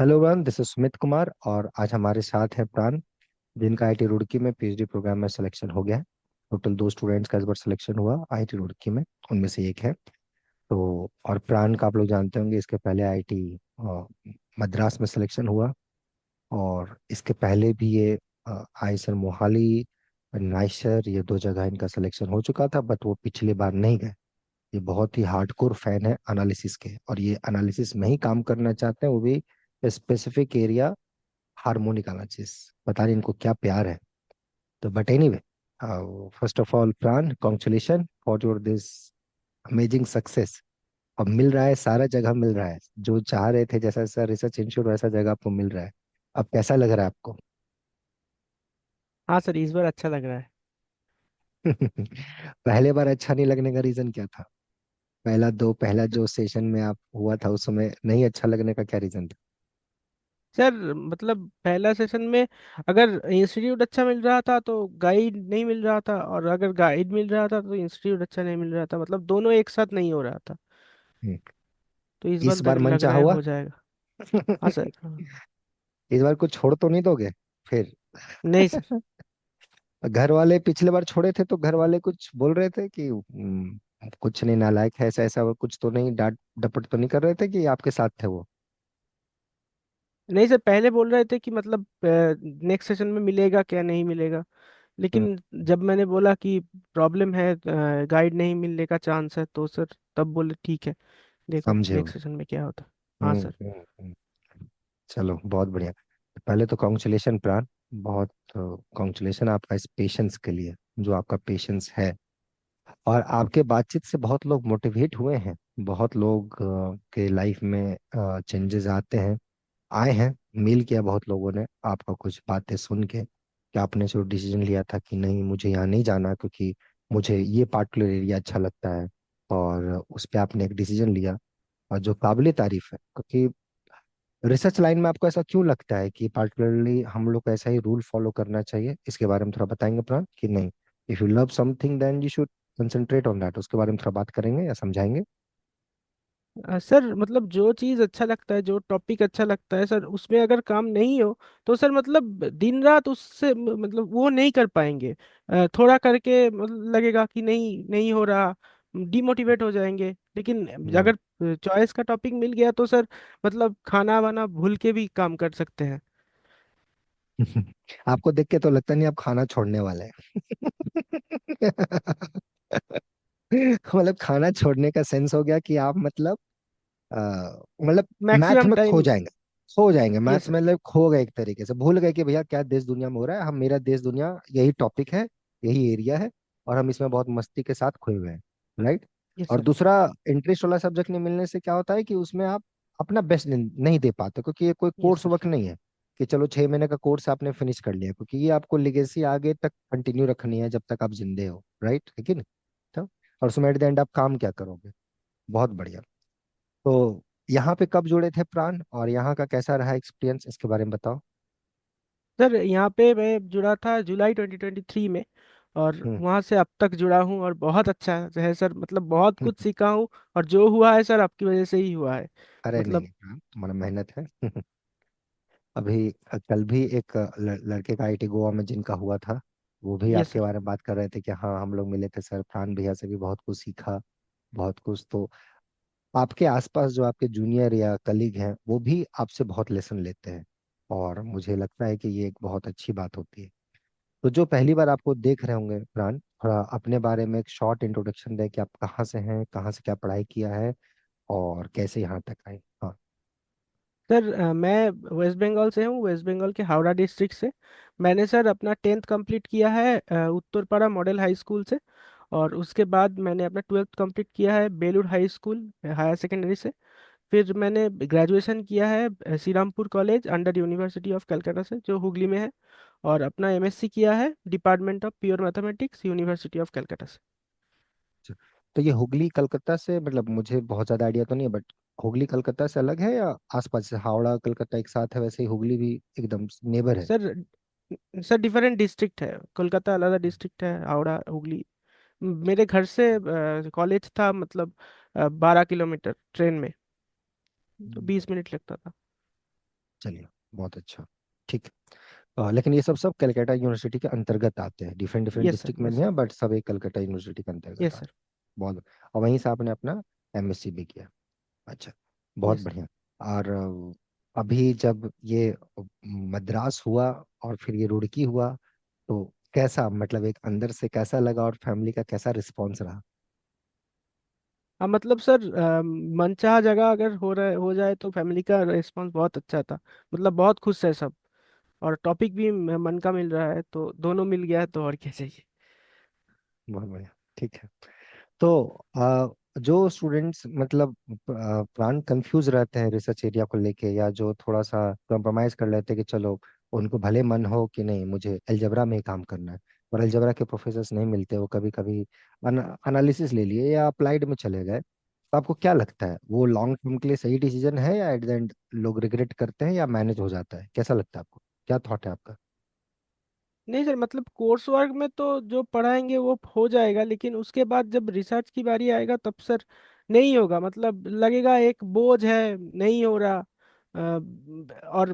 Hello one, this is Sumit Kumar और आज हमारे साथ है प्राण, जिनका आईटी रुड़की में पीएचडी प्रोग्राम में सिलेक्शन हो गया है। टोटल दो स्टूडेंट्स का इस बार सिलेक्शन हुआ आईटी रुड़की में, उनमें से एक है। तो और प्राण का आप लोग जानते होंगे, इसके पहले आईटी मद्रास में सिलेक्शन हुआ। और इसके पहले भी ये आईसर मोहाली, नाइसर, ये दो जगह इनका सिलेक्शन हो चुका था, बट वो पिछली बार नहीं गए। ये बहुत ही हार्डकोर फैन है एनालिसिस के, और ये एनालिसिस में ही काम करना चाहते हैं, वो भी स्पेसिफिक एरिया, हार्मोनिक एनालिसिस। पता नहीं इनको क्या प्यार है। तो but anyway, first of all Pran, congratulation for your this amazing success. अब मिल रहा है, सारा जगह मिल रहा है, जो चाह रहे थे, जैसा जैसा रिसर्च इंस्टीट्यूट वैसा जगह आपको मिल रहा है। अब कैसा लग रहा है आपको? हाँ सर, इस बार अच्छा लग रहा है। पहले बार अच्छा नहीं लगने का रीजन क्या था? पहला जो सेशन में आप हुआ था उस समय नहीं अच्छा लगने का क्या रीजन था? सर मतलब पहला सेशन में अगर इंस्टीट्यूट अच्छा मिल रहा था तो गाइड नहीं मिल रहा था, और अगर गाइड मिल रहा था तो इंस्टीट्यूट अच्छा नहीं मिल रहा था, मतलब दोनों एक साथ नहीं हो रहा था। हम्म, तो इस बार इस बार मन लग चाह रहा है हुआ। हो जाएगा। हाँ सर, हाँ। इस बार कुछ छोड़ तो नहीं दोगे फिर? नहीं सर। घर वाले पिछले बार छोड़े थे तो घर वाले कुछ बोल रहे थे कि कुछ नहीं, नालायक है, ऐसा ऐसा, और कुछ तो नहीं, डांट डपट तो नहीं कर रहे थे कि आपके साथ थे वो? नहीं सर, पहले बोल रहे थे कि मतलब नेक्स्ट सेशन में मिलेगा क्या नहीं मिलेगा, हम्म, लेकिन जब मैंने बोला कि प्रॉब्लम है, गाइड नहीं मिलने का चांस है, तो सर तब बोले ठीक है, देखो समझे हो? नेक्स्ट सेशन में क्या होता है। हाँ हम्म, सर। चलो बहुत बढ़िया। पहले तो कॉन्ग्रेचुलेशन प्राण, बहुत कॉन्ग्रेचुलेशन आपका इस पेशेंस के लिए, जो आपका पेशेंस है। और आपके बातचीत से बहुत लोग मोटिवेट हुए हैं, बहुत लोग के लाइफ में चेंजेस आते हैं, आए हैं। मेल किया बहुत लोगों ने आपका कुछ बातें सुन के, कि आपने जो डिसीजन लिया था कि नहीं, मुझे यहाँ नहीं जाना क्योंकि मुझे ये पार्टिकुलर एरिया अच्छा लगता है, और उस पे आपने एक डिसीजन लिया, और जो काबिले तारीफ है। क्योंकि रिसर्च लाइन में आपको ऐसा क्यों लगता है कि पार्टिकुलरली हम लोग को ऐसा ही रूल फॉलो करना चाहिए? इसके बारे में थोड़ा बताएंगे प्राण, कि नहीं, if you love something then you should concentrate on that, उसके बारे में थोड़ा बात करेंगे या समझाएंगे? सर मतलब जो चीज़ अच्छा लगता है, जो टॉपिक अच्छा लगता है सर, उसमें अगर काम नहीं हो तो सर मतलब दिन रात उससे मतलब वो नहीं कर पाएंगे। थोड़ा करके मतलब लगेगा कि नहीं नहीं हो रहा, डिमोटिवेट हो जाएंगे। लेकिन हम्म। अगर चॉइस का टॉपिक मिल गया तो सर मतलब खाना वाना भूल के भी काम कर सकते हैं। आपको देख के तो लगता नहीं आप खाना छोड़ने वाले हैं। मतलब खाना छोड़ने का सेंस हो गया कि आप मतलब अ, मतलब मैथ मैक्सिमम में खो टाइम। जाएंगे। खो जाएंगे मैथ यस में, सर। मतलब खो गए एक तरीके से, भूल गए कि भैया क्या देश दुनिया में हो रहा है, हम, मेरा देश दुनिया यही टॉपिक है, यही एरिया है, और हम इसमें बहुत मस्ती के साथ खोए हुए हैं। राइट। यस और सर। दूसरा, इंटरेस्ट वाला सब्जेक्ट नहीं मिलने से क्या होता है कि उसमें आप अपना बेस्ट नहीं दे पाते, क्योंकि ये कोई यस कोर्स सर। वर्क नहीं है कि चलो 6 महीने का कोर्स आपने फिनिश कर लिया, क्योंकि ये आपको लेगेसी आगे तक कंटिन्यू रखनी है जब तक आप जिंदे हो। राइट है कि नहीं? तो और उसमें एट द एंड आप काम क्या करोगे? बहुत बढ़िया। तो यहाँ पे कब जुड़े थे प्राण, और यहाँ का कैसा रहा एक्सपीरियंस, इसके बारे में बताओ। सर यहाँ पे मैं जुड़ा था जुलाई 2023 में, और हम्म। वहाँ से अब तक जुड़ा हूँ, और बहुत अच्छा है सर, मतलब बहुत कुछ सीखा हूँ। और जो हुआ है सर आपकी वजह से ही हुआ है। अरे नहीं मतलब नहीं प्राण, तुम्हारा मेहनत है। अभी कल भी एक लड़के का आईटी गोवा में जिनका हुआ था, वो भी यस आपके सर। बारे में बात कर रहे थे कि हाँ हम लोग मिले थे सर, प्राण भैया से भी बहुत कुछ सीखा, बहुत कुछ। तो आपके आसपास जो आपके जूनियर या कलीग हैं, वो भी आपसे बहुत लेसन लेते हैं, और मुझे लगता है कि ये एक बहुत अच्छी बात होती है। तो जो पहली बार आपको देख रहे होंगे प्राण, थोड़ा अपने बारे में एक शॉर्ट इंट्रोडक्शन दें कि आप कहाँ से हैं, कहाँ से क्या पढ़ाई किया है, और कैसे यहाँ तक आए। हाँ। सर मैं वेस्ट बंगाल से हूँ, वेस्ट बंगाल के हावड़ा डिस्ट्रिक्ट से। मैंने सर अपना 10th कंप्लीट किया है उत्तरपाड़ा मॉडल हाई स्कूल से। और उसके बाद मैंने अपना 12th कंप्लीट किया है Belur high school higher secondary से। फिर मैंने ग्रेजुएशन किया है Shri Rampur college under university of Calcutta से, जो हुगली में है। और अपना एमएससी किया है department of pure mathematics university of Calcutta से। अच्छा। तो ये हुगली कलकत्ता से, मतलब मुझे बहुत ज्यादा आइडिया तो नहीं है, बट हुगली कलकत्ता से अलग है या आसपास से हावड़ा कलकत्ता एक साथ है, वैसे ही हुगली भी एकदम नेबर है? सर सर डिफरेंट डिस्ट्रिक्ट है, कोलकाता अलग डिस्ट्रिक्ट है, हावड़ा हुगली। मेरे घर से कॉलेज था मतलब 12 किलोमीटर ट्रेन में, तो हम्म। 20 मिनट लगता था। चलिए, बहुत अच्छा। ठीक है। लेकिन ये सब सब कलकत्ता यूनिवर्सिटी के अंतर्गत आते हैं, different different yes sir, district में यस भी सर। हैं, बट सब एक कलकत्ता यूनिवर्सिटी के अंतर्गत यस आते सर। हैं। बहुत। और वहीं से आपने अपना एमएससी भी किया। अच्छा, बहुत यस। बढ़िया। और अभी जब ये मद्रास हुआ और फिर ये रुड़की हुआ, तो कैसा, मतलब एक अंदर से कैसा लगा और फैमिली का कैसा रिस्पॉन्स रहा? हाँ मतलब सर, मनचाहा जगह अगर हो जाए तो फैमिली का रिस्पांस बहुत अच्छा था। मतलब बहुत खुश है सब। और टॉपिक भी मन का मिल रहा है, तो दोनों मिल गया है तो और क्या चाहिए। बहुत बढ़िया। ठीक है। तो जो स्टूडेंट्स मतलब प्राण कंफ्यूज रहते हैं रिसर्च एरिया को लेके, या जो थोड़ा सा कॉम्प्रोमाइज कर लेते हैं कि चलो, उनको भले मन हो कि नहीं मुझे अलजबरा में ही काम करना है, और अलजबरा के प्रोफेसर्स नहीं मिलते, वो कभी कभी एनालिसिस ले लिए या अप्लाइड में चले गए, तो आपको क्या लगता है, वो लॉन्ग टर्म के लिए सही डिसीजन है, या एट द एंड लोग रिग्रेट करते हैं, या मैनेज हो जाता है? कैसा लगता है आपको? क्या थॉट है आपका? नहीं सर, मतलब कोर्स वर्क में तो जो पढ़ाएंगे वो हो जाएगा, लेकिन उसके बाद जब रिसर्च की बारी आएगा तब सर नहीं होगा। मतलब लगेगा एक बोझ है, नहीं हो रहा। और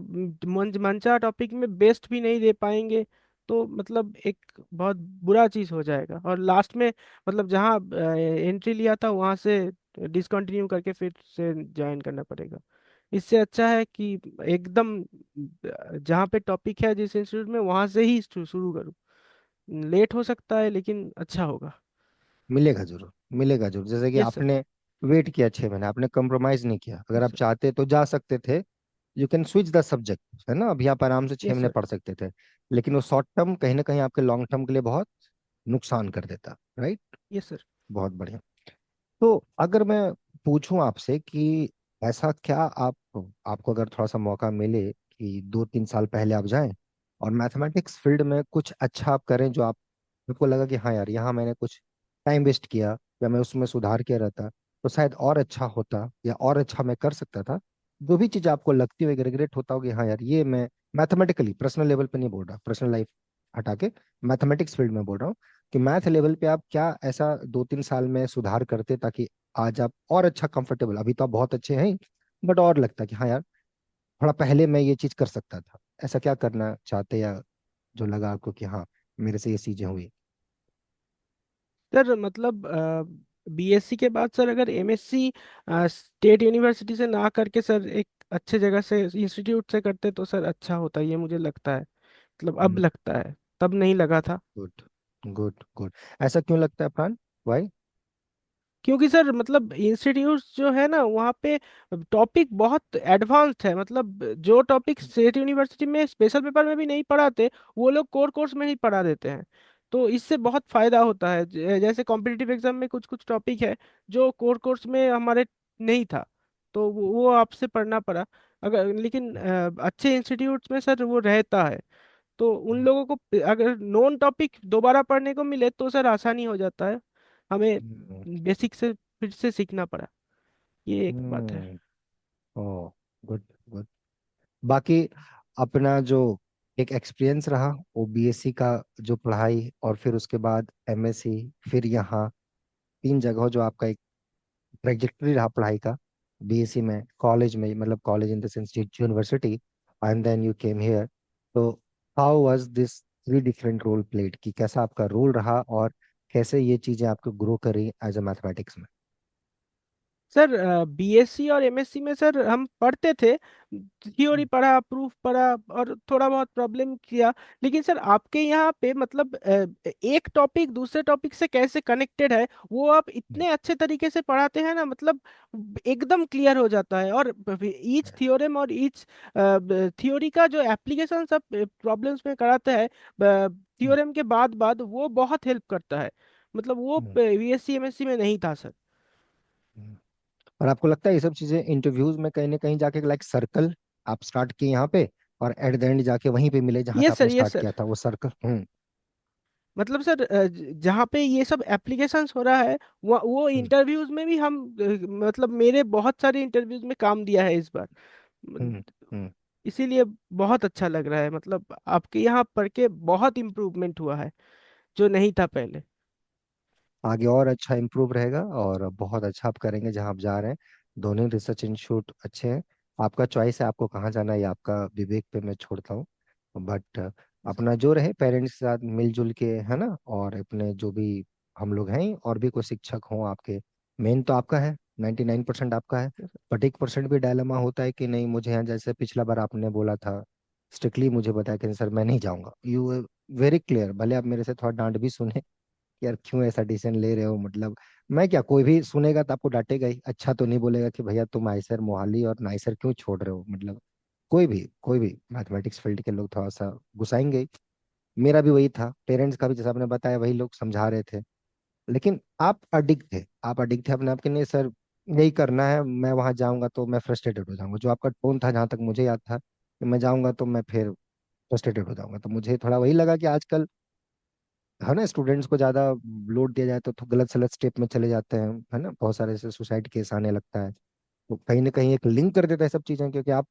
मंचा टॉपिक में बेस्ट भी नहीं दे पाएंगे, तो मतलब एक बहुत बुरा चीज़ हो जाएगा। और लास्ट में मतलब जहाँ एंट्री लिया था वहाँ से डिसकंटिन्यू करके फिर से ज्वाइन करना पड़ेगा। इससे अच्छा है कि एकदम जहाँ पे टॉपिक है जिस इंस्टीट्यूट में, वहां से ही शुरू करूँ। लेट हो सकता है लेकिन अच्छा होगा। मिलेगा जरूर, मिलेगा जरूर। जैसे कि यस सर। आपने वेट किया 6 महीने, आपने कम्प्रोमाइज नहीं किया, अगर यस आप सर। चाहते तो जा सकते थे। You can switch the subject, है ना, अभी आप आराम से छह यस महीने सर। पढ़ सकते थे। लेकिन वो शॉर्ट टर्म कहीं ना कहीं आपके लॉन्ग टर्म के लिए बहुत नुकसान कर देता, राइट? Yes sir. बहुत बढ़िया। तो अगर मैं पूछूं आपसे कि ऐसा क्या आप, आपको अगर थोड़ा सा मौका मिले कि 2-3 साल पहले आप जाएं और मैथमेटिक्स फील्ड में कुछ अच्छा आप करें, जो आपको लगा कि हाँ यार, यहाँ मैंने कुछ टाइम वेस्ट किया, या मैं उसमें सुधार किया रहता तो शायद और अच्छा होता, या और अच्छा मैं कर सकता था, जो भी चीज़ आपको लगती हो, रिग्रेट होता हो कि हाँ यार, ये मैं मैथमेटिकली, पर्सनल लेवल पे नहीं बोल रहा, पर्सनल लाइफ हटा के मैथमेटिक्स फील्ड में बोल रहा हूँ, कि मैथ लेवल पे आप क्या ऐसा 2-3 साल में सुधार करते ताकि आज आप और अच्छा कंफर्टेबल, अभी तो आप बहुत अच्छे हैं, बट और लगता कि हाँ यार, थोड़ा पहले मैं ये चीज कर सकता था, ऐसा क्या करना चाहते, या जो लगा आपको कि हाँ, मेरे से ये चीजें हुई? सर मतलब बीएससी के बाद सर अगर एमएससी स्टेट यूनिवर्सिटी से ना करके सर एक अच्छे जगह से इंस्टीट्यूट से करते तो सर अच्छा होता, ये मुझे लगता है। मतलब अब लगता है, तब नहीं लगा था। Good, good, good. ऐसा क्यों लगता है प्राण? वाई? क्योंकि सर मतलब इंस्टीट्यूट जो है ना वहाँ पे टॉपिक बहुत एडवांस्ड है। मतलब जो टॉपिक स्टेट यूनिवर्सिटी में स्पेशल पेपर में भी नहीं पढ़ाते, वो लोग कोर कोर्स में ही पढ़ा देते हैं। तो इससे बहुत फायदा होता है। जैसे कॉम्पिटिटिव एग्जाम में कुछ कुछ टॉपिक है जो कोर कोर्स में हमारे नहीं था, तो वो आपसे पढ़ना पड़ा। अगर लेकिन अच्छे इंस्टीट्यूट्स में सर वो रहता है, तो उन लोगों को अगर नॉन टॉपिक दोबारा पढ़ने को मिले तो सर आसानी हो जाता है। हमें हम्म। बेसिक से फिर से सीखना पड़ा। ये एक बात है। हम्म। ओ, गुड, गुड। बाकी अपना जो एक एक्सपीरियंस रहा, वो बीएससी का जो पढ़ाई, और फिर उसके बाद एमएससी, फिर यहाँ 3 जगह जो आपका एक ट्रेजेक्टरी रहा पढ़ाई का, बीएससी में, कॉलेज में, मतलब college in the sense university, and then you came here, तो how was this 3 different role played, कि कैसा आपका रोल रहा, और कैसे ये चीजें आपको ग्रो करी एज अ मैथमेटिक्स में? सर बीएससी और एमएससी में सर हम पढ़ते थे, थ्योरी पढ़ा, प्रूफ पढ़ा और थोड़ा बहुत प्रॉब्लम किया। लेकिन सर आपके यहाँ पे मतलब एक टॉपिक दूसरे टॉपिक से कैसे कनेक्टेड है वो आप इतने अच्छे तरीके से पढ़ाते हैं ना, मतलब एकदम क्लियर हो जाता है। और ईच थ्योरम और ईच थ्योरी का जो एप्लीकेशन सब प्रॉब्लम्स में कराते हैं थ्योरम के बाद बाद, वो बहुत हेल्प करता है। मतलब वो बीएससी एमएससी में नहीं था सर। और आपको लगता है ये सब चीजें इंटरव्यूज में कहीं ना कहीं जाके लाइक सर्कल आप स्टार्ट किए यहाँ पे, और एट द एंड जाके वहीं पे मिले जहाँ से यस आपने सर, यस स्टार्ट सर। किया था वो सर्कल? हम्म। मतलब सर जहाँ पे ये सब एप्लीकेशंस हो रहा है वो हम्म। इंटरव्यूज में भी हम मतलब मेरे बहुत सारे इंटरव्यूज में काम दिया है इस बार। म, हम्म। हम्म। इसीलिए बहुत अच्छा लग रहा है। मतलब आपके यहाँ पढ़ के बहुत इम्प्रूवमेंट हुआ है जो नहीं था पहले। आगे और अच्छा इम्प्रूव रहेगा, और बहुत अच्छा आप करेंगे जहाँ आप जा रहे हैं। दोनों रिसर्च इंस्टीट्यूट अच्छे हैं, आपका चॉइस है, आपको कहाँ जाना है, ये आपका विवेक पे मैं छोड़ता हूँ। बट अपना जो रहे पेरेंट्स के साथ मिलजुल के, है ना, और अपने जो भी हम लोग हैं और भी कोई शिक्षक हों आपके, मेन तो आपका है, 99% आपका है। बट 1% भी डायलेमा होता है कि नहीं मुझे यहाँ, जैसे पिछला बार आपने बोला था, स्ट्रिक्टली मुझे बताया कि सर मैं नहीं जाऊंगा, यू वेरी क्लियर, भले आप मेरे से थोड़ा डांट भी सुने कि यार क्यों ऐसा डिसीजन ले रहे हो, मतलब मैं क्या, कोई भी सुनेगा तो आपको डांटेगा ही, अच्छा तो नहीं बोलेगा कि भैया तुम आइसर मोहाली और नाइसर क्यों छोड़ रहे हो, मतलब कोई भी मैथमेटिक्स फील्ड के लोग थोड़ा सा गुस्साएंगे ही। मेरा भी वही था, पेरेंट्स का भी जैसा आपने बताया वही लोग समझा रहे थे, लेकिन आप अडिग थे अपने आप के, नहीं सर यही करना है, मैं वहां जाऊंगा तो मैं फ्रस्ट्रेटेड हो जाऊंगा, जो आपका टोन था जहां तक मुझे याद था कि मैं जाऊंगा तो मैं फिर फ्रस्ट्रेटेड हो जाऊंगा, तो मुझे थोड़ा वही लगा कि आजकल, है ना, स्टूडेंट्स को ज्यादा लोड दिया जाए तो गलत सलत स्टेप में चले जाते हैं, है ना, बहुत सारे ऐसे सुसाइड केस आने लगता है। तो कहीं ना कहीं एक लिंक कर देता है सब चीजें, क्योंकि आप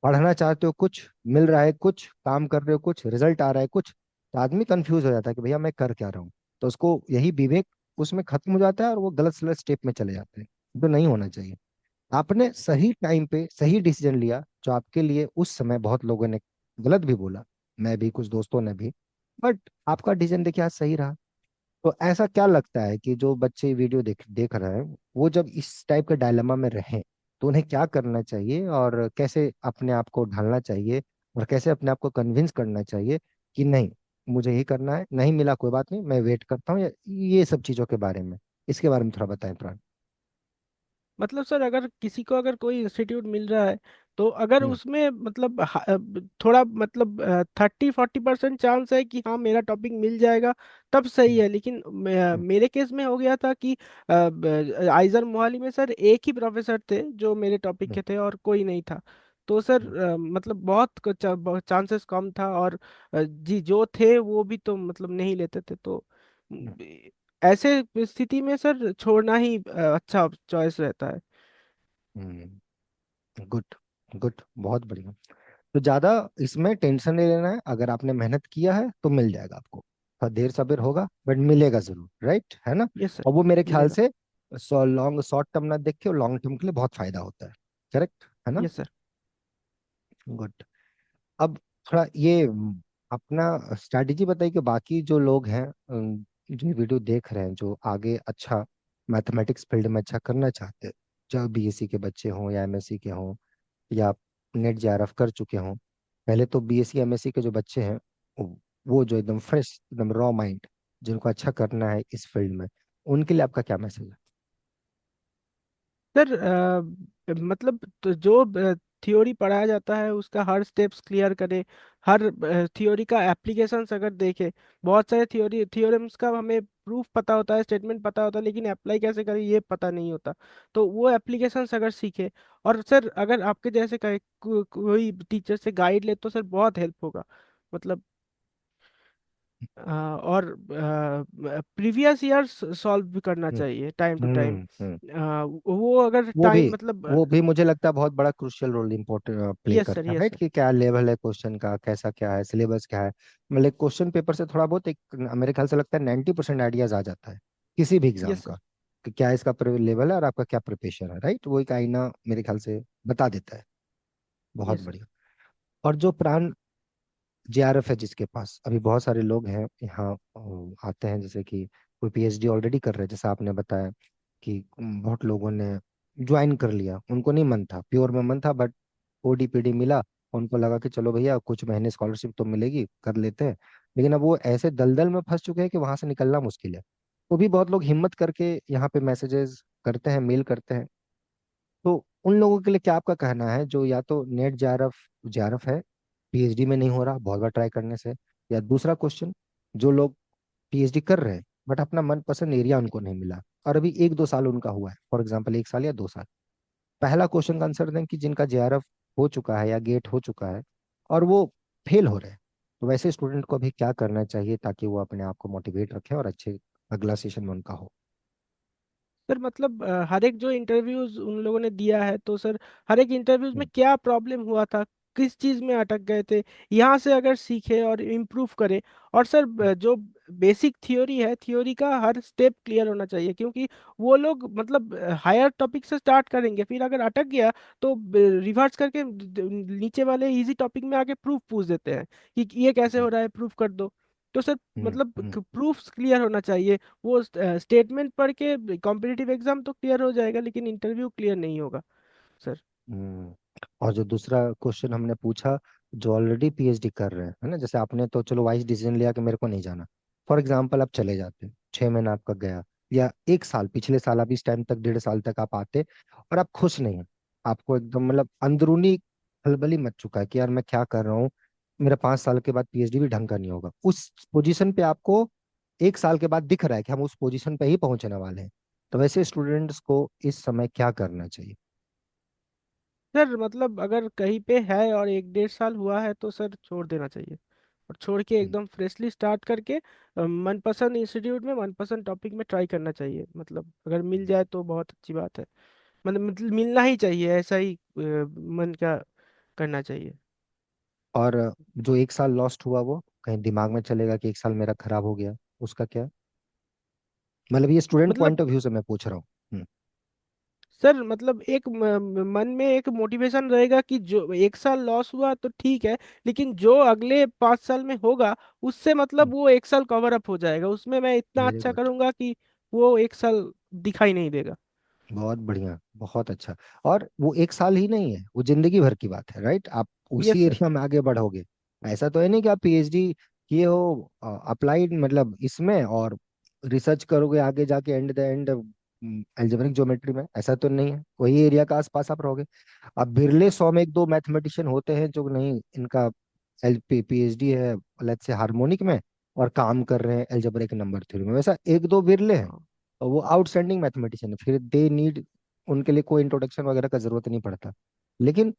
पढ़ना चाहते हो कुछ, मिल रहा है कुछ, काम कर रहे हो कुछ, रिजल्ट आ रहा है कुछ, तो आदमी कंफ्यूज हो जाता है कि भैया मैं कर क्या रहा हूँ, तो उसको यही विवेक उसमें खत्म हो जाता है और वो गलत सलत स्टेप में चले जाते हैं, तो नहीं होना चाहिए। आपने सही टाइम पे सही डिसीजन लिया, जो आपके लिए उस समय बहुत लोगों ने गलत भी बोला, मैं भी, कुछ दोस्तों ने भी, बट आपका डिसीजन देखिए आज सही रहा। तो ऐसा क्या लगता है कि जो बच्चे वीडियो देख देख रहे हैं, वो जब इस टाइप के डायलेमा में रहें तो उन्हें क्या करना चाहिए और कैसे अपने आप को ढालना चाहिए, और कैसे अपने आप को कन्विंस करना चाहिए कि नहीं मुझे ही करना है, नहीं मिला कोई बात नहीं मैं वेट करता हूँ, या ये सब चीजों के बारे में, इसके बारे में थोड़ा बताएं प्राण। मतलब सर अगर किसी को अगर कोई इंस्टीट्यूट मिल रहा है, तो अगर हम्म। उसमें मतलब थोड़ा मतलब 30-40% चांस है कि हाँ मेरा टॉपिक मिल जाएगा, तब सही हम्म। है। लेकिन हम्म। मेरे केस में हो गया था कि आइजर मोहाली में सर एक ही प्रोफेसर थे जो मेरे टॉपिक हम्म। के थे और कोई नहीं था। तो सर हम्म। मतलब बहुत चांसेस कम था, और जी जो थे वो भी तो मतलब नहीं लेते थे। तो हम्म। ऐसे स्थिति में सर छोड़ना ही अच्छा चॉइस रहता है। हम्म। गुड, गुड, बहुत बढ़िया। तो ज्यादा इसमें टेंशन नहीं लेना है, अगर आपने मेहनत किया है तो मिल जाएगा आपको, थोड़ा देर सवेर होगा बट मिलेगा जरूर, राइट है ना। यस सर, और वो मेरे ख्याल मिलेगा। से लॉन्ग शॉर्ट टर्म ना देख के लॉन्ग टर्म के लिए बहुत फायदा होता है, करेक्ट है ना। Yes sir. गुड। अब थोड़ा ये अपना स्ट्रैटेजी बताइए कि बाकी जो लोग हैं, जो ये वीडियो देख रहे हैं, जो आगे अच्छा मैथमेटिक्स फील्ड में अच्छा करना चाहते हैं, चाहे बीएससी के बच्चे हों या एमएससी के हों, या नेट जेआरएफ कर चुके हों, पहले तो बीएससी एमएससी के जो बच्चे हैं, वो जो एकदम फ्रेश, एकदम रॉ माइंड, जिनको अच्छा करना है इस फील्ड में, उनके लिए आपका क्या मैसेज है। सर मतलब तो जो थ्योरी पढ़ाया जाता है उसका हर स्टेप्स क्लियर करें। हर थ्योरी का एप्लीकेशंस अगर देखें, बहुत सारे थ्योरम्स का हमें प्रूफ पता होता है, स्टेटमेंट पता होता है, लेकिन अप्लाई कैसे करें ये पता नहीं होता। तो वो एप्लीकेशंस अगर सीखे, और सर अगर आपके जैसे कोई टीचर से गाइड ले तो सर बहुत हेल्प होगा। मतलब और प्रीवियस ईयर्स सॉल्व भी करना हम्म। चाहिए टाइम टू टाइम। हम्म। हम्म। वो अगर वो भी टाइम मतलब वो भी मुझे लगता है बहुत बड़ा crucial role important play yes sir, करता है, यस राइट, सर। कि क्या लेवल है क्वेश्चन का, कैसा क्या है, सिलेबस क्या है, मतलब क्वेश्चन पेपर से थोड़ा बहुत एक, मेरे ख्याल से लगता है 90% आइडियाज आ जाता है किसी भी एग्जाम यस का, सर। कि क्या इसका लेवल है और आपका क्या प्रिपरेशन है, राइट, वो एक आईना मेरे ख्याल से बता देता है। बहुत यस सर। बढ़िया। और जो प्राण जेआरएफ है जिसके पास, अभी बहुत सारे लोग हैं यहाँ आते हैं, जैसे कि कोई पीएचडी ऑलरेडी कर रहे हैं, जैसा आपने बताया कि बहुत लोगों ने ज्वाइन कर लिया, उनको नहीं मन था, प्योर में मन था, बट ओडीपीडी मिला, उनको लगा कि चलो भैया कुछ महीने स्कॉलरशिप तो मिलेगी, कर लेते हैं, लेकिन अब वो ऐसे दलदल में फंस चुके हैं कि वहां से निकलना मुश्किल है। तो भी बहुत लोग हिम्मत करके यहाँ पे मैसेजेस करते हैं, मेल करते हैं, तो उन लोगों के लिए क्या आपका कहना है, जो या तो नेट जेआरएफ जेआरएफ है, पीएचडी में नहीं हो रहा बहुत बार ट्राई करने से, या दूसरा क्वेश्चन, जो लोग पीएचडी कर रहे हैं बट अपना मनपसंद एरिया उनको नहीं मिला, और अभी 1-2 साल उनका हुआ है, फॉर एग्जाम्पल 1 साल या 2 साल, पहला क्वेश्चन का आंसर दें कि जिनका जेआरएफ हो चुका है या गेट हो चुका है और वो फेल हो रहे हैं, तो वैसे स्टूडेंट को अभी क्या करना चाहिए ताकि वो अपने आप को मोटिवेट रखे और अच्छे अगला सेशन में उनका हो। सर मतलब हर एक जो इंटरव्यूज उन लोगों ने दिया है, तो सर हर एक इंटरव्यूज में हम्म। क्या प्रॉब्लम हुआ था, किस चीज़ में अटक गए थे, यहाँ से अगर सीखे और इम्प्रूव करें। और सर जो बेसिक थ्योरी है, थ्योरी का हर स्टेप क्लियर होना चाहिए, क्योंकि वो लोग मतलब हायर टॉपिक से स्टार्ट करेंगे, फिर अगर अटक गया तो रिवर्स करके नीचे वाले इजी टॉपिक में आके प्रूफ पूछ देते हैं कि ये कैसे हो रहा है, प्रूफ कर दो। तो सर हम्म मतलब हम्म प्रूफ्स क्लियर होना चाहिए। वो स्टेटमेंट पढ़ के कॉम्पिटिटिव एग्जाम तो क्लियर हो जाएगा, लेकिन इंटरव्यू क्लियर नहीं होगा सर। हम्म। और जो दूसरा क्वेश्चन हमने पूछा, जो ऑलरेडी पीएचडी कर रहे हैं, है ना, जैसे आपने तो चलो वाइस डिसीजन लिया कि मेरे को नहीं जाना। फॉर एग्जाम्पल आप चले जाते, 6 महीना आपका गया, या 1 साल, पिछले साल आप इस टाइम तक, 1.5 साल तक आप आते और आप खुश नहीं हैं, आपको एकदम मतलब अंदरूनी खलबली मच चुका है कि यार मैं क्या कर रहा हूँ, मेरा 5 साल के बाद पीएचडी भी ढंग का नहीं होगा, उस पोजीशन पे आपको 1 साल के बाद दिख रहा है कि हम उस पोजीशन पे ही पहुंचने वाले हैं, तो वैसे स्टूडेंट्स को इस समय क्या करना चाहिए? सर मतलब अगर कहीं पे है और 1 1.5 साल हुआ है तो सर छोड़ देना चाहिए, और छोड़ के हम्म एकदम फ्रेशली स्टार्ट करके मनपसंद इंस्टीट्यूट में मनपसंद टॉपिक में ट्राई करना चाहिए। मतलब अगर मिल हम्म। जाए तो बहुत अच्छी बात है। मतलब मिलना ही चाहिए, ऐसा ही मन का करना चाहिए। और जो 1 साल लॉस्ट हुआ, वो कहीं दिमाग में चलेगा कि 1 साल मेरा खराब हो गया, उसका क्या? मतलब ये स्टूडेंट पॉइंट मतलब ऑफ व्यू से मैं पूछ रहा हूँ। सर मतलब एक मन में एक मोटिवेशन रहेगा कि जो 1 साल लॉस हुआ तो ठीक है, लेकिन जो अगले 5 साल में होगा उससे मतलब वो 1 साल कवर अप हो जाएगा, उसमें मैं इतना वेरी अच्छा गुड। करूंगा कि वो 1 साल दिखाई नहीं देगा। बहुत बढ़िया, बहुत अच्छा। और वो 1 साल ही नहीं है, वो जिंदगी भर की बात है, राइट? आप यस उसी सर। एरिया में आगे बढ़ोगे। ऐसा तो है नहीं कि आप पीएचडी किए हो अप्लाइड मतलब इसमें, और रिसर्च करोगे आगे जाके and the end algebraic geometry में, ऐसा तो नहीं है, वही एरिया का आसपास आप रहोगे। अब बिरले 100 में 1 2 मैथमेटिशियन होते हैं जो नहीं, इनका एल पीएचडी है लेट्स से हार्मोनिक में, और काम कर रहे हैं अलजेब्रिक नंबर थ्योरी में, वैसा 1 2 बिरले हैं। हाँ और वो आउटस्टैंडिंग मैथमेटिशियन है, फिर दे नीड, उनके लिए कोई इंट्रोडक्शन वगैरह का जरूरत नहीं पड़ता। लेकिन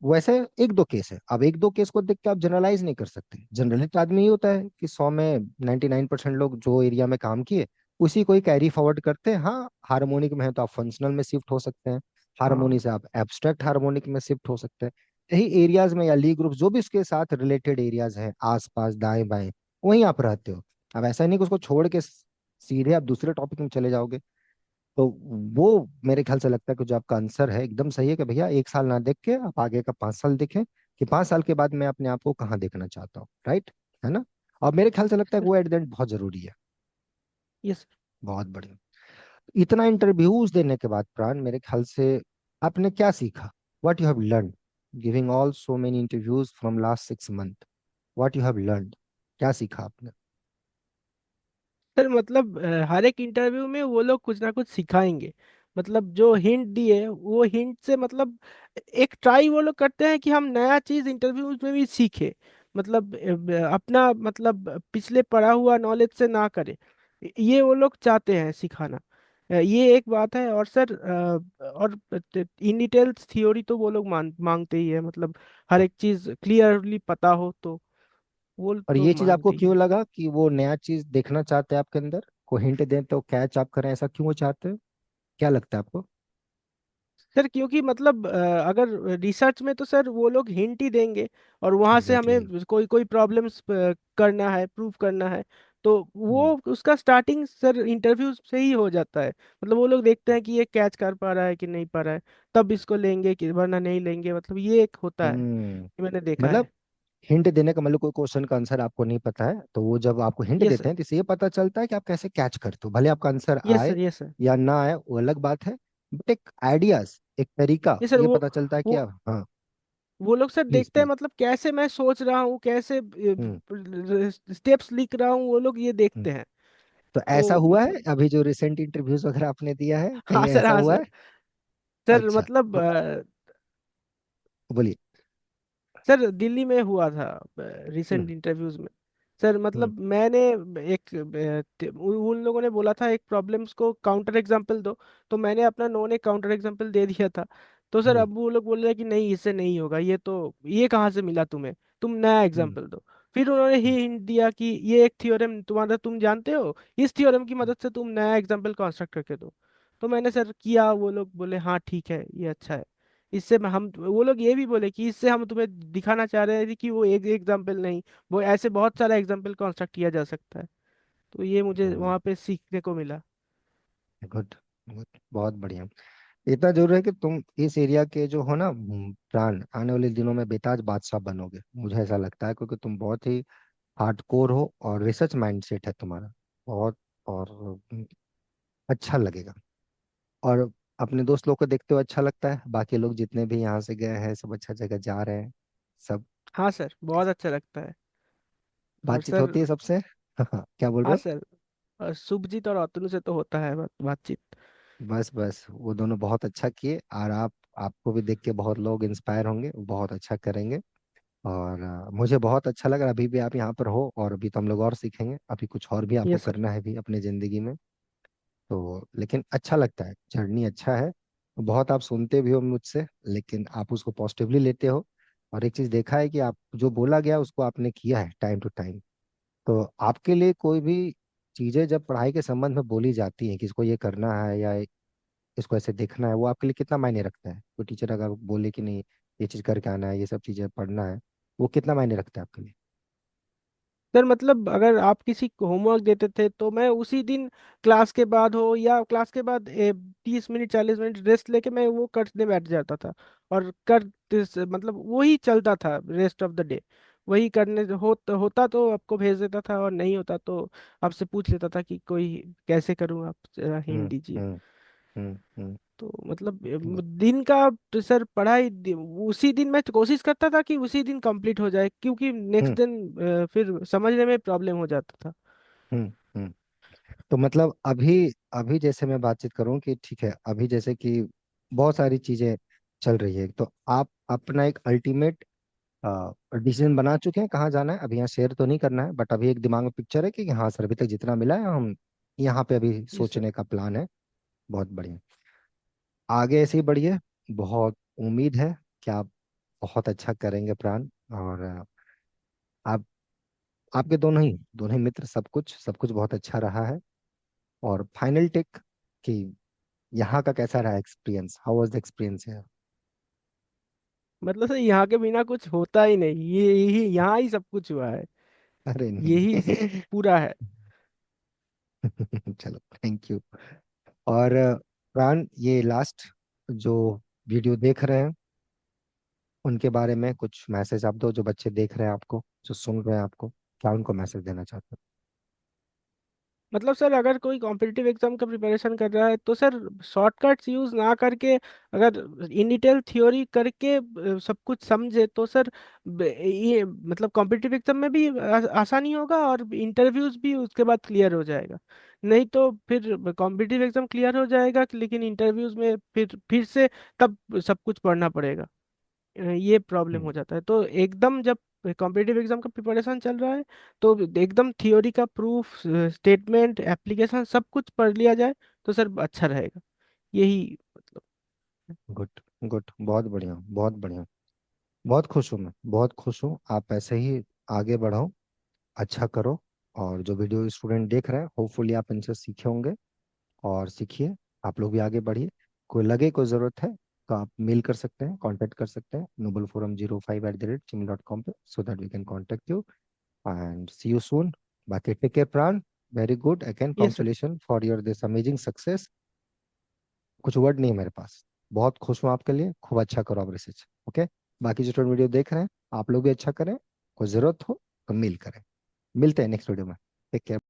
वैसे 1 2 केस है, अब 1 2 केस को देख के आप जनरलाइज नहीं कर सकते। जनरलिस्ट आदमी ही होता है कि 100 में 99% लोग जो एरिया में काम किए उसी को ही कैरी फॉरवर्ड करते हैं। हाँ, हार्मोनिक में है तो आप फंक्शनल में शिफ्ट हो सकते हैं, हार्मोनी हाँ से आप एब्स्ट्रैक्ट हार्मोनिक में शिफ्ट हो सकते हैं। यही एरियाज में या ली ग्रुप जो भी उसके साथ रिलेटेड एरियाज हैं आसपास दाएं बाएं, वहीं आप रहते हो। अब ऐसा नहीं कि उसको छोड़ के सीधे आप दूसरे टॉपिक में चले जाओगे। तो वो मेरे ख्याल से लगता है कि जो आपका आंसर है एकदम सही है, कि भैया 1 साल ना देख के आप आगे का 5 साल देखें, कि 5 साल के बाद मैं अपने आप को कहाँ देखना चाहता हूँ, राइट? है ना? और मेरे ख्याल से लगता है कि सर। वो एट द एंड बहुत जरूरी है। यस। बहुत बढ़िया। इतना इंटरव्यूज देने के बाद प्राण, मेरे ख्याल से आपने क्या सीखा? What you have learn giving all so many interviews from last 6 month? What you have learn, क्या सीखा आपने? सर मतलब हर एक इंटरव्यू में वो लोग कुछ ना कुछ सिखाएंगे। मतलब जो हिंट दिए वो हिंट से मतलब एक ट्राई वो लोग करते हैं कि हम नया चीज इंटरव्यूज में भी सीखे। मतलब अपना मतलब पिछले पढ़ा हुआ नॉलेज से ना करें, ये वो लोग चाहते हैं सिखाना। ये एक बात है। और सर और इन डिटेल्स थ्योरी तो वो लोग मांगते ही है। मतलब हर एक चीज क्लियरली पता हो तो वो और लोग ये चीज आपको मांगते ही क्यों है। लगा कि वो नया चीज देखना चाहते हैं आपके अंदर, को हिंट दें तो कैच आप करें, ऐसा क्यों वो चाहते हैं? क्या लगता है आपको? सर क्योंकि मतलब अगर रिसर्च में तो सर वो लोग हिंट ही देंगे, और वहां से एग्जैक्टली। हमें कोई कोई प्रॉब्लम्स करना है, प्रूव करना है, तो वो हम्म। उसका स्टार्टिंग सर इंटरव्यू से ही हो जाता है। मतलब वो लोग देखते हैं कि ये कैच कर पा रहा है कि नहीं पा रहा है, तब इसको लेंगे कि वरना नहीं लेंगे। मतलब ये एक होता है, हम्म। ये मैंने देखा मतलब है। हिंट देने का मतलब, कोई क्वेश्चन का आंसर आपको नहीं पता है तो वो जब आपको हिंट यस देते सर। हैं तो इससे ये पता चलता है कि आप कैसे कैच करते हो, भले आपका आंसर यस आए सर। Yes sir. या ना आए वो अलग बात है, बट एक आइडियाज, एक तरीका, ये सर ये पता चलता है कि वो आप, हाँ। वो लोग सर प्लीज देखते हैं प्लीज। मतलब कैसे मैं सोच रहा हूँ, कैसे हम्म स्टेप्स लिख रहा हूँ, वो लोग ये हम्म। देखते हैं। तो ऐसा तो हुआ है मतलब अभी जो रिसेंट इंटरव्यूज वगैरह आपने दिया है, हाँ कहीं सर, ऐसा हाँ हुआ सर। है? सर अच्छा। मतलब ब- बोलिए। सर दिल्ली में हुआ था हम्म रिसेंट इंटरव्यूज में। सर हम्म मतलब मैंने एक उन लोगों ने बोला था एक प्रॉब्लम्स को काउंटर एग्जांपल दो, तो मैंने अपना नॉन एक काउंटर एग्जांपल दे दिया था। तो सर हम्म अब वो लोग बोल रहे हैं कि नहीं, इससे नहीं होगा, ये तो ये कहाँ से मिला तुम्हें, तुम नया हम्म एग्जांपल दो। फिर उन्होंने ही हम्म हिंट दिया कि ये एक थ्योरम तुम्हारा तुम जानते हो, इस थ्योरम की मदद से तुम नया एग्जांपल कंस्ट्रक्ट करके दो। तो मैंने सर किया, वो लोग बोले हाँ ठीक है, ये अच्छा है। इससे हम वो लोग ये भी बोले कि इससे हम तुम्हें दिखाना चाह रहे हैं कि वो एक एग्जाम्पल नहीं, वो ऐसे बहुत सारा एग्जाम्पल कंस्ट्रक्ट किया जा सकता है। तो ये मुझे वहाँ पे सीखने को मिला। गुड गुड, बहुत बढ़िया। इतना जरूर है कि तुम इस एरिया के जो हो ना प्राण, आने वाले दिनों में बेताज बादशाह बनोगे, मुझे ऐसा लगता है, क्योंकि तुम बहुत ही हार्डकोर हो और रिसर्च माइंडसेट है तुम्हारा बहुत। और अच्छा लगेगा। और अपने दोस्त लोग को देखते हुए अच्छा लगता है, बाकी लोग जितने भी यहाँ से गए हैं सब अच्छा जगह जा रहे हैं सब। हाँ सर, बहुत अच्छा लगता है। और बातचीत सर, होती है सबसे। क्या बोल रहे हाँ हो? सर, और शुभजीत और अतनु से तो होता है बातचीत। बस बस, वो दोनों बहुत अच्छा किए, और आपको भी देख के बहुत लोग इंस्पायर होंगे, वो बहुत अच्छा करेंगे। और मुझे बहुत अच्छा लगा अभी भी आप यहाँ पर हो, और अभी तो हम लोग और सीखेंगे, अभी कुछ और भी आपको यस सर। करना है भी अपने जिंदगी में। तो लेकिन अच्छा लगता है, जर्नी अच्छा है। बहुत आप सुनते भी हो मुझसे, लेकिन आप उसको पॉजिटिवली लेते हो। और एक चीज देखा है कि आप जो बोला गया उसको आपने किया है टाइम टू टाइम। तो आपके लिए कोई भी चीजें जब पढ़ाई के संबंध में बोली जाती है कि इसको ये करना है या इसको ऐसे देखना है, वो आपके लिए कितना मायने रखता है? कोई टीचर अगर बोले कि नहीं ये चीज करके आना है, ये सब चीजें पढ़ना है, वो कितना मायने रखता है आपके लिए? सर मतलब अगर आप किसी को होमवर्क देते थे तो मैं उसी दिन क्लास के बाद हो या क्लास के बाद 30 मिनट 40 मिनट रेस्ट लेके मैं वो करने बैठ जाता था। और मतलब वही चलता था रेस्ट ऑफ द डे। वही करने होता तो आपको भेज देता था, और नहीं होता तो आपसे पूछ लेता था कि कोई कैसे करूँ, आप हिंट हम्म दीजिए। हम्म हम्म। तो मतलब गुड। दिन का तो सर पढ़ाई उसी दिन मैं कोशिश करता था कि उसी दिन कंप्लीट हो जाए, क्योंकि नेक्स्ट हम्म दिन फिर समझने में प्रॉब्लम हो जाता था। हम्म हम्म। तो मतलब अभी अभी जैसे मैं बातचीत करूं कि ठीक है, अभी जैसे कि बहुत सारी चीजें चल रही है, तो आप अपना एक अल्टीमेट डिसीजन बना चुके हैं कहाँ जाना है? अभी यहाँ शेयर तो नहीं करना है, बट अभी एक दिमाग में पिक्चर है कि हाँ सर, अभी तक जितना मिला है हम यहाँ पे अभी यस सर। सोचने का प्लान है। बहुत बढ़िया। आगे ऐसे ही बढ़िए। बहुत उम्मीद है कि आप बहुत अच्छा करेंगे प्राण। और आप, आपके दोनों ही मित्र, सब कुछ बहुत अच्छा रहा है। और फाइनल टेक कि यहाँ का कैसा रहा experience? How was the experience है? मतलब सर यहाँ के बिना कुछ होता ही नहीं, ये यही यहाँ ही सब कुछ हुआ है। अरे यही नहीं। पूरा है। चलो, थैंक यू। और प्राण, ये लास्ट जो वीडियो देख रहे हैं उनके बारे में कुछ मैसेज आप दो, जो बच्चे देख रहे हैं आपको, जो सुन रहे हैं आपको, क्या उनको मैसेज देना चाहते मतलब सर अगर कोई कॉम्पिटिटिव एग्जाम का प्रिपरेशन कर रहा है तो सर शॉर्टकट्स यूज ना करके, अगर इन डिटेल थ्योरी करके सब कुछ समझे तो सर ये मतलब कॉम्पिटिटिव एग्जाम में भी आसानी होगा और इंटरव्यूज भी उसके बाद क्लियर हो जाएगा। नहीं तो फिर कॉम्पिटिटिव एग्जाम क्लियर हो जाएगा लेकिन इंटरव्यूज में फिर से तब सब कुछ पढ़ना पड़ेगा। ये प्रॉब्लम हैं? हो जाता है। तो एकदम जब कॉम्पिटिटिव एग्जाम का प्रिपरेशन चल रहा है तो एकदम थियोरी का प्रूफ स्टेटमेंट एप्लीकेशन सब कुछ पढ़ लिया जाए तो सर अच्छा रहेगा। यही मतलब। गुड गुड, बहुत बढ़िया बहुत बढ़िया। बहुत खुश हूँ, मैं बहुत खुश हूँ। आप ऐसे ही आगे बढ़ो, अच्छा करो। और जो वीडियो स्टूडेंट देख रहे हैं, होपफुली आप इनसे सीखे होंगे, और सीखिए। आप लोग भी आगे बढ़िए। कोई लगे कोई ज़रूरत है तो आप मेल कर सकते हैं, कांटेक्ट कर सकते हैं nobleforum05@gmail.com पे, so that we can contact you and see you soon. बाकी take care Pran. Very good again, yes sir. Congratulation for your this amazing success. कुछ वर्ड नहीं है मेरे पास। बहुत खुश हूँ आपके लिए। खूब अच्छा करो आप रिसर्च, ओके? बाकी जो वीडियो देख रहे हैं, आप लोग भी अच्छा करें। कोई ज़रूरत हो तो मेल करें। मिलते हैं नेक्स्ट वीडियो में। Take care.